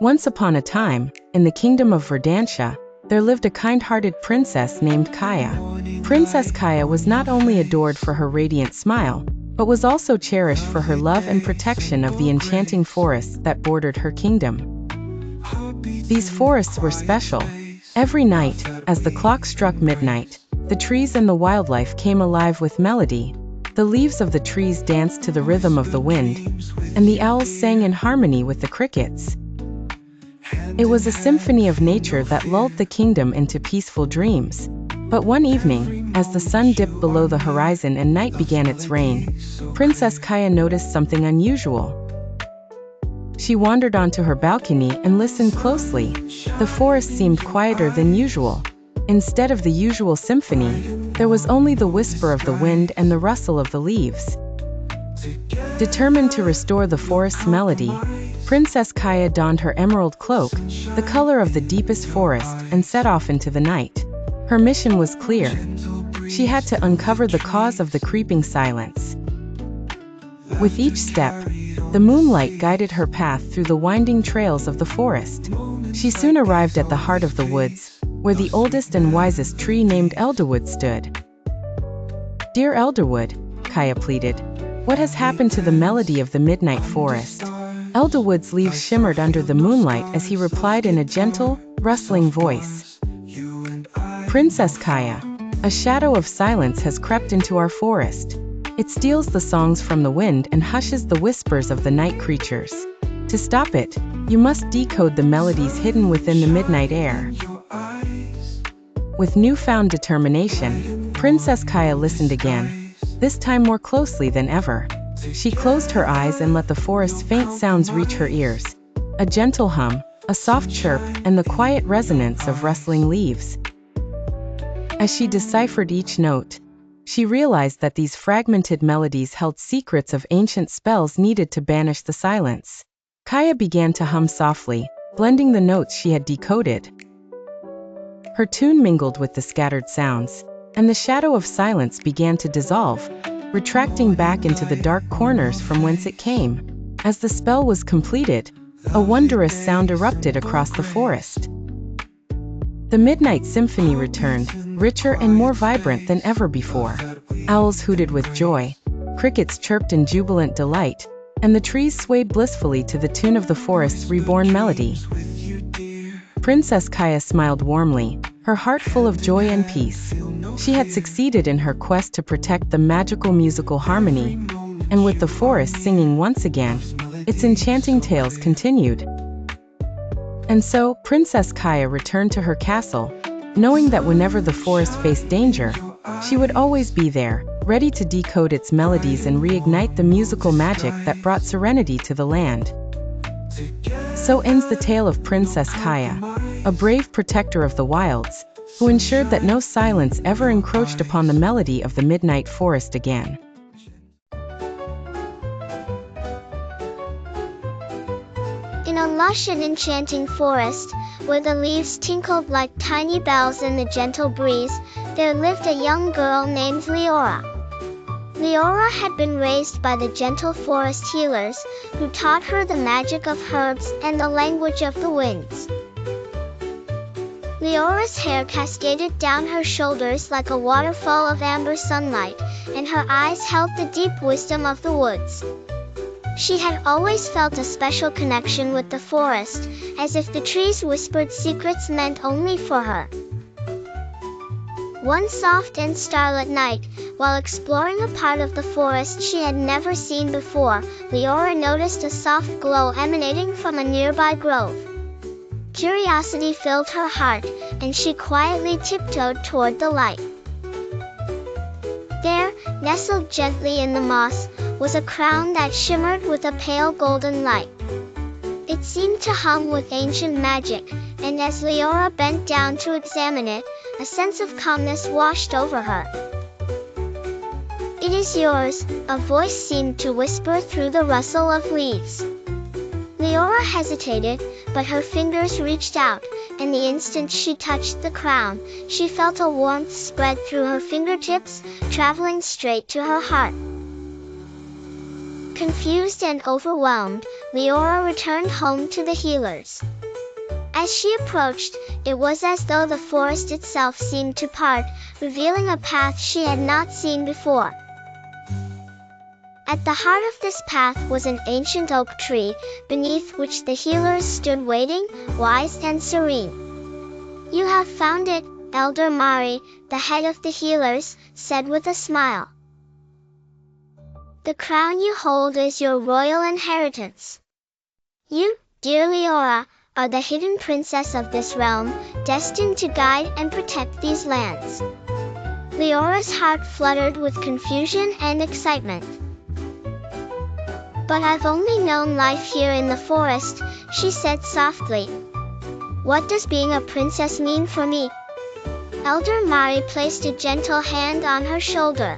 Once upon a time, in the kingdom of Verdantia, there lived a kind-hearted princess named Kaya. Princess Kaya was not only adored for her radiant smile, but was also cherished for her love and protection of the enchanting forests that bordered her kingdom. These forests were special. Every night, as the clock struck midnight, the trees and the wildlife came alive with melody. The leaves of the trees danced to the rhythm of the wind, and the owls sang in harmony with the crickets. It was a symphony of nature that lulled the kingdom into peaceful dreams. But one evening, as the sun dipped below the horizon and night began its reign, Princess Kaya noticed something unusual. She wandered onto her balcony and listened closely. The forest seemed quieter than usual. Instead of the usual symphony, there was only the whisper of the wind and the rustle of the leaves. Determined to restore the forest's melody, Princess Kaya donned her emerald cloak, the color of the deepest forest, and set off into the night. Her mission was clear. She had to uncover the cause of the creeping silence. With each step, the moonlight guided her path through the winding trails of the forest. She soon arrived at the heart of the woods, where the oldest and wisest tree named Elderwood stood. "Dear Elderwood," Kaya pleaded, "what has happened to the melody of the midnight forest?" Elderwood's leaves shimmered under the moonlight as he replied in a gentle, rustling voice. "Princess Kaya, a shadow of silence has crept into our forest. It steals the songs from the wind and hushes the whispers of the night creatures. To stop it, you must decode the melodies hidden within the midnight air." With newfound determination, Princess Kaya listened again, this time more closely than ever. She closed her eyes and let the forest's faint sounds reach her ears. A gentle hum, a soft chirp, and the quiet resonance of rustling leaves. As she deciphered each note, she realized that these fragmented melodies held secrets of ancient spells needed to banish the silence. Kaya began to hum softly, blending the notes she had decoded. Her tune mingled with the scattered sounds, and the shadow of silence began to dissolve, retracting back into the dark corners from whence it came. As the spell was completed, a wondrous sound erupted across the forest. The midnight symphony returned, richer and more vibrant than ever before. Owls hooted with joy, crickets chirped in jubilant delight, and the trees swayed blissfully to the tune of the forest's reborn melody. Princess Kaya smiled warmly, her heart full of joy and peace. She had succeeded in her quest to protect the magical musical harmony, and with the forest singing once again, its enchanting tales continued. And so, Princess Kaya returned to her castle, knowing that whenever the forest faced danger, she would always be there, ready to decode its melodies and reignite the musical magic that brought serenity to the land. So ends the tale of Princess Kaya, a brave protector of the wilds, who ensured that no silence ever encroached upon the melody of the midnight forest again. In a lush and enchanting forest, where the leaves tinkled like tiny bells in the gentle breeze, there lived a young girl named Leora. Leora had been raised by the gentle forest healers, who taught her the magic of herbs and the language of the winds. Leora's hair cascaded down her shoulders like a waterfall of amber sunlight, and her eyes held the deep wisdom of the woods. She had always felt a special connection with the forest, as if the trees whispered secrets meant only for her. One soft and starlit night, while exploring a part of the forest she had never seen before, Leora noticed a soft glow emanating from a nearby grove. Curiosity filled her heart, and she quietly tiptoed toward the light. There, nestled gently in the moss, was a crown that shimmered with a pale golden light. It seemed to hum with ancient magic, and as Leora bent down to examine it, a sense of calmness washed over her. "It is yours," a voice seemed to whisper through the rustle of leaves. Leora hesitated, but her fingers reached out, and the instant she touched the crown, she felt a warmth spread through her fingertips, traveling straight to her heart. Confused and overwhelmed, Leora returned home to the healers. As she approached, it was as though the forest itself seemed to part, revealing a path she had not seen before. At the heart of this path was an ancient oak tree, beneath which the healers stood waiting, wise and serene. "You have found it," Elder Mari, the head of the healers, said with a smile. "The crown you hold is your royal inheritance. You, dear Leora, are the hidden princess of this realm, destined to guide and protect these lands." Leora's heart fluttered with confusion and excitement. "But I've only known life here in the forest," she said softly. "What does being a princess mean for me?" Elder Mari placed a gentle hand on her shoulder.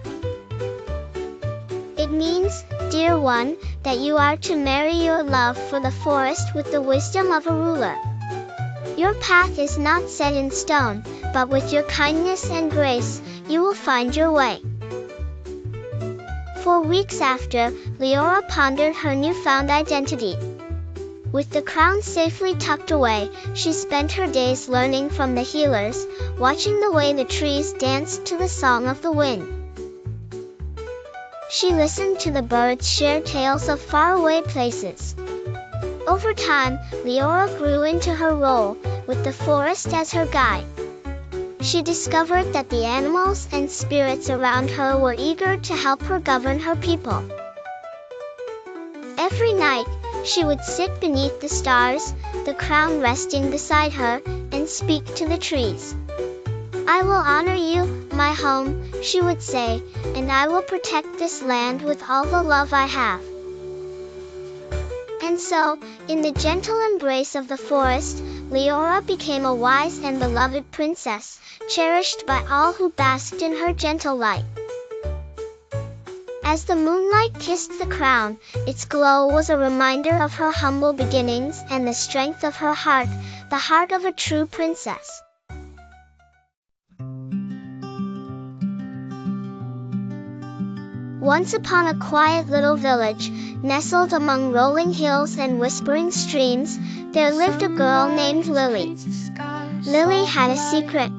"It means, dear one, that you are to marry your love for the forest with the wisdom of a ruler. Your path is not set in stone, but with your kindness and grace, you will find your way." For weeks after, Leora pondered her newfound identity. With the crown safely tucked away, she spent her days learning from the healers, watching the way the trees danced to the song of the wind. She listened to the birds share tales of faraway places. Over time, Leora grew into her role, with the forest as her guide. She discovered that the animals and spirits around her were eager to help her govern her people. Every night, she would sit beneath the stars, the crown resting beside her, and speak to the trees. "I will honor you, my home," she would say, "and I will protect this land with all the love I have." And so, in the gentle embrace of the forest, Leora became a wise and beloved princess, cherished by all who basked in her gentle light. As the moonlight kissed the crown, its glow was a reminder of her humble beginnings and the strength of her heart, the heart of a true princess. Once upon a quiet little village, nestled among rolling hills and whispering streams, there lived a girl named Lily. Lily had a secret.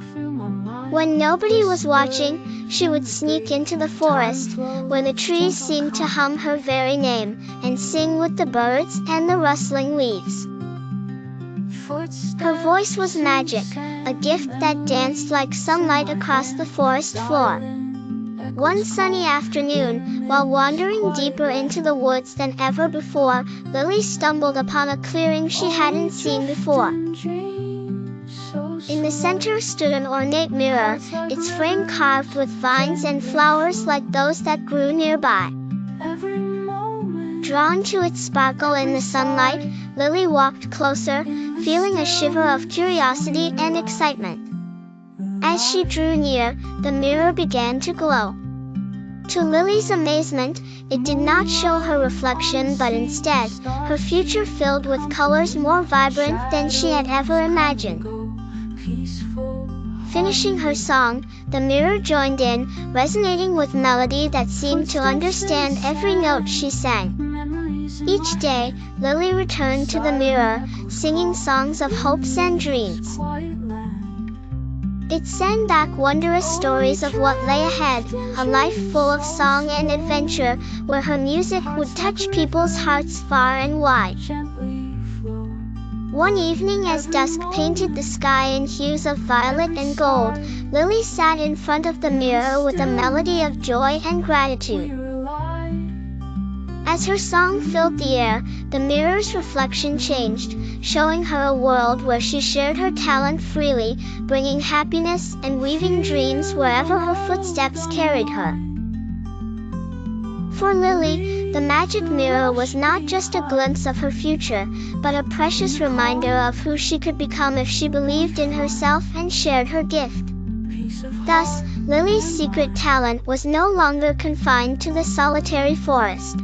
When nobody was watching, she would sneak into the forest, where the trees seemed to hum her very name, and sing with the birds and the rustling leaves. Her voice was magic, a gift that danced like sunlight across the forest floor. One sunny afternoon, while wandering deeper into the woods than ever before, Lily stumbled upon a clearing she hadn't seen before. In the center stood an ornate mirror, its frame carved with vines and flowers like those that grew nearby. Drawn to its sparkle in the sunlight, Lily walked closer, feeling a shiver of curiosity and excitement. As she drew near, the mirror began to glow. To Lily's amazement, it did not show her reflection but instead, her future filled with colors more vibrant than she had ever imagined. Finishing her song, the mirror joined in, resonating with melody that seemed to understand every note she sang. Each day, Lily returned to the mirror, singing songs of hopes and dreams. It sang back wondrous stories of what lay ahead, a life full of song and adventure, where her music would touch people's hearts far and wide. One evening as dusk painted the sky in hues of violet and gold, Lily sat in front of the mirror with a melody of joy and gratitude. As her song filled the air, the mirror's reflection changed, showing her a world where she shared her talent freely, bringing happiness and weaving dreams wherever her footsteps carried her. For Lily, the magic mirror was not just a glimpse of her future, but a precious reminder of who she could become if she believed in herself and shared her gift. Thus, Lily's secret talent was no longer confined to the solitary forest.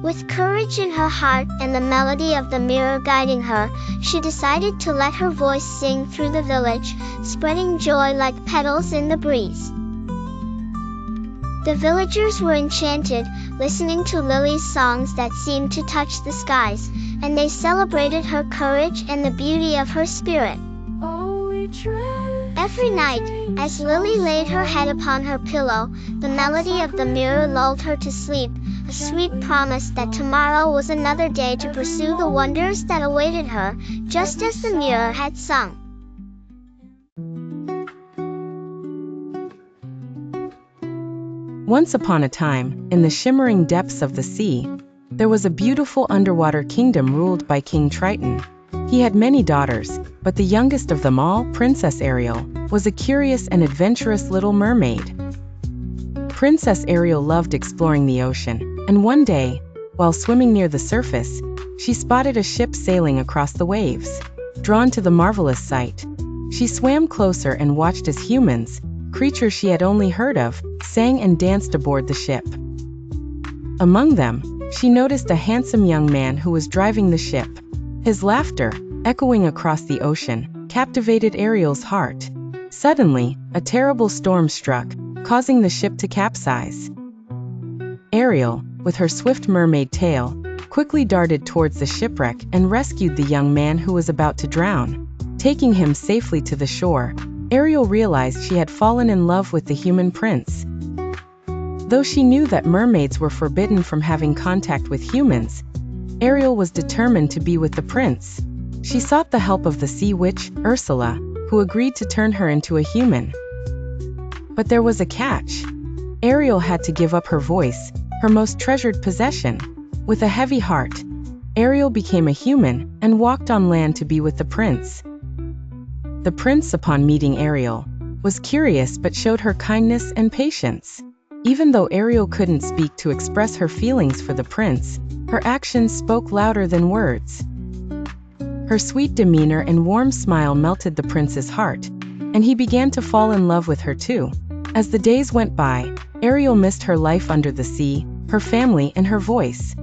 With courage in her heart and the melody of the mirror guiding her, she decided to let her voice sing through the village, spreading joy like petals in the breeze. The villagers were enchanted, listening to Lily's songs that seemed to touch the skies, and they celebrated her courage and the beauty of her spirit. Every night, as Lily laid her head upon her pillow, the melody of the mirror lulled her to sleep, a sweet promise that tomorrow was another day to pursue the wonders that awaited her, just as the mirror had sung. Once upon a time, in the shimmering depths of the sea, there was a beautiful underwater kingdom ruled by King Triton. He had many daughters, but the youngest of them all, Princess Ariel, was a curious and adventurous little mermaid. Princess Ariel loved exploring the ocean, and one day, while swimming near the surface, she spotted a ship sailing across the waves. Drawn to the marvelous sight, she swam closer and watched as humans, creatures she had only heard of, sang and danced aboard the ship. Among them, she noticed a handsome young man who was driving the ship. His laughter, echoing across the ocean, captivated Ariel's heart. Suddenly, a terrible storm struck, causing the ship to capsize. Ariel, with her swift mermaid tail, quickly darted towards the shipwreck and rescued the young man who was about to drown. Taking him safely to the shore, Ariel realized she had fallen in love with the human prince. Though she knew that mermaids were forbidden from having contact with humans, Ariel was determined to be with the prince. She sought the help of the sea witch, Ursula, who agreed to turn her into a human. But there was a catch. Ariel had to give up her voice, her most treasured possession. With a heavy heart, Ariel became a human and walked on land to be with the prince. The prince, upon meeting Ariel, was curious but showed her kindness and patience. Even though Ariel couldn't speak to express her feelings for the prince, her actions spoke louder than words. Her sweet demeanor and warm smile melted the prince's heart, and he began to fall in love with her too. As the days went by, Ariel missed her life under the sea, her family, and her voice.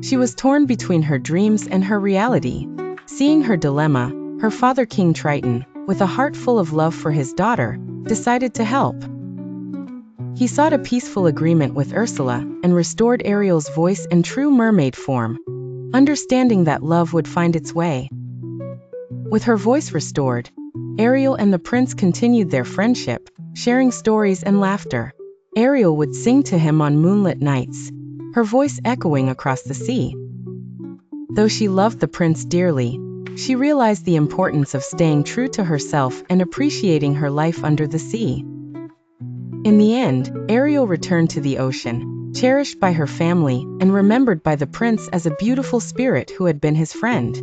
She was torn between her dreams and her reality. Seeing her dilemma, her father, King Triton, with a heart full of love for his daughter, decided to help. He sought a peaceful agreement with Ursula and restored Ariel's voice and true mermaid form, understanding that love would find its way. With her voice restored, Ariel and the prince continued their friendship, sharing stories and laughter. Ariel would sing to him on moonlit nights, her voice echoing across the sea. Though she loved the prince dearly, she realized the importance of staying true to herself and appreciating her life under the sea. In the end, Ariel returned to the ocean, cherished by her family and remembered by the prince as a beautiful spirit who had been his friend.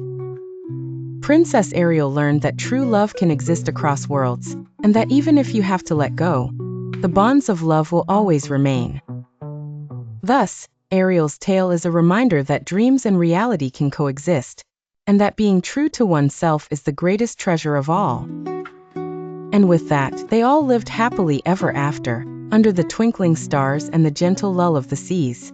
Princess Ariel learned that true love can exist across worlds, and that even if you have to let go, the bonds of love will always remain. Thus, Ariel's tale is a reminder that dreams and reality can coexist, and that being true to oneself is the greatest treasure of all. And with that, they all lived happily ever after, under the twinkling stars and the gentle lull of the seas.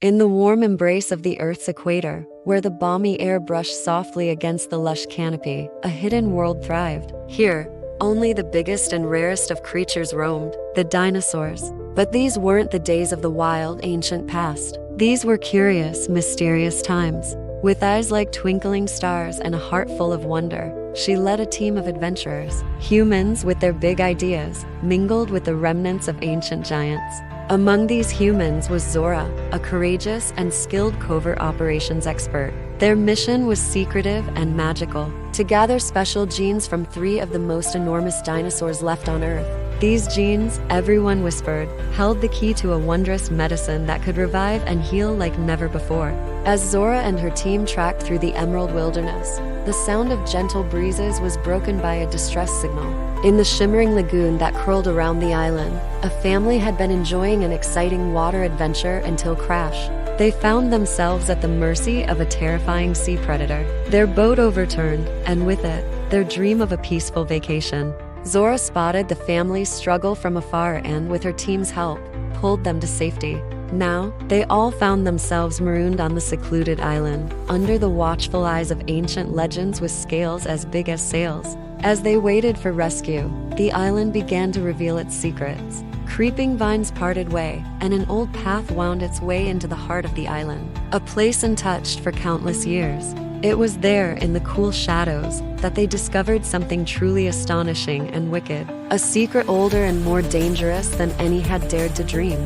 In the warm embrace of the Earth's equator, where the balmy air brushed softly against the lush canopy, a hidden world thrived. Here, only the biggest and rarest of creatures roamed, the dinosaurs. But these weren't the days of the wild, ancient past. These were curious, mysterious times. With eyes like twinkling stars and a heart full of wonder, she led a team of adventurers. Humans with their big ideas, mingled with the remnants of ancient giants. Among these humans was Zora, a courageous and skilled covert operations expert. Their mission was secretive and magical, to gather special genes from 3 of the most enormous dinosaurs left on Earth. These genes, everyone whispered, held the key to a wondrous medicine that could revive and heal like never before. As Zora and her team tracked through the Emerald Wilderness, the sound of gentle breezes was broken by a distress signal. In the shimmering lagoon that curled around the island, a family had been enjoying an exciting water adventure until crash. They found themselves at the mercy of a terrifying sea predator. Their boat overturned, and with it, their dream of a peaceful vacation. Zora spotted the family's struggle from afar and, with her team's help, pulled them to safety. Now, they all found themselves marooned on the secluded island, under the watchful eyes of ancient legends with scales as big as sails. As they waited for rescue, the island began to reveal its secrets. Creeping vines parted way, and an old path wound its way into the heart of the island, a place untouched for countless years. It was there, in the cool shadows, that they discovered something truly astonishing and wicked, a secret older and more dangerous than any had dared to dream.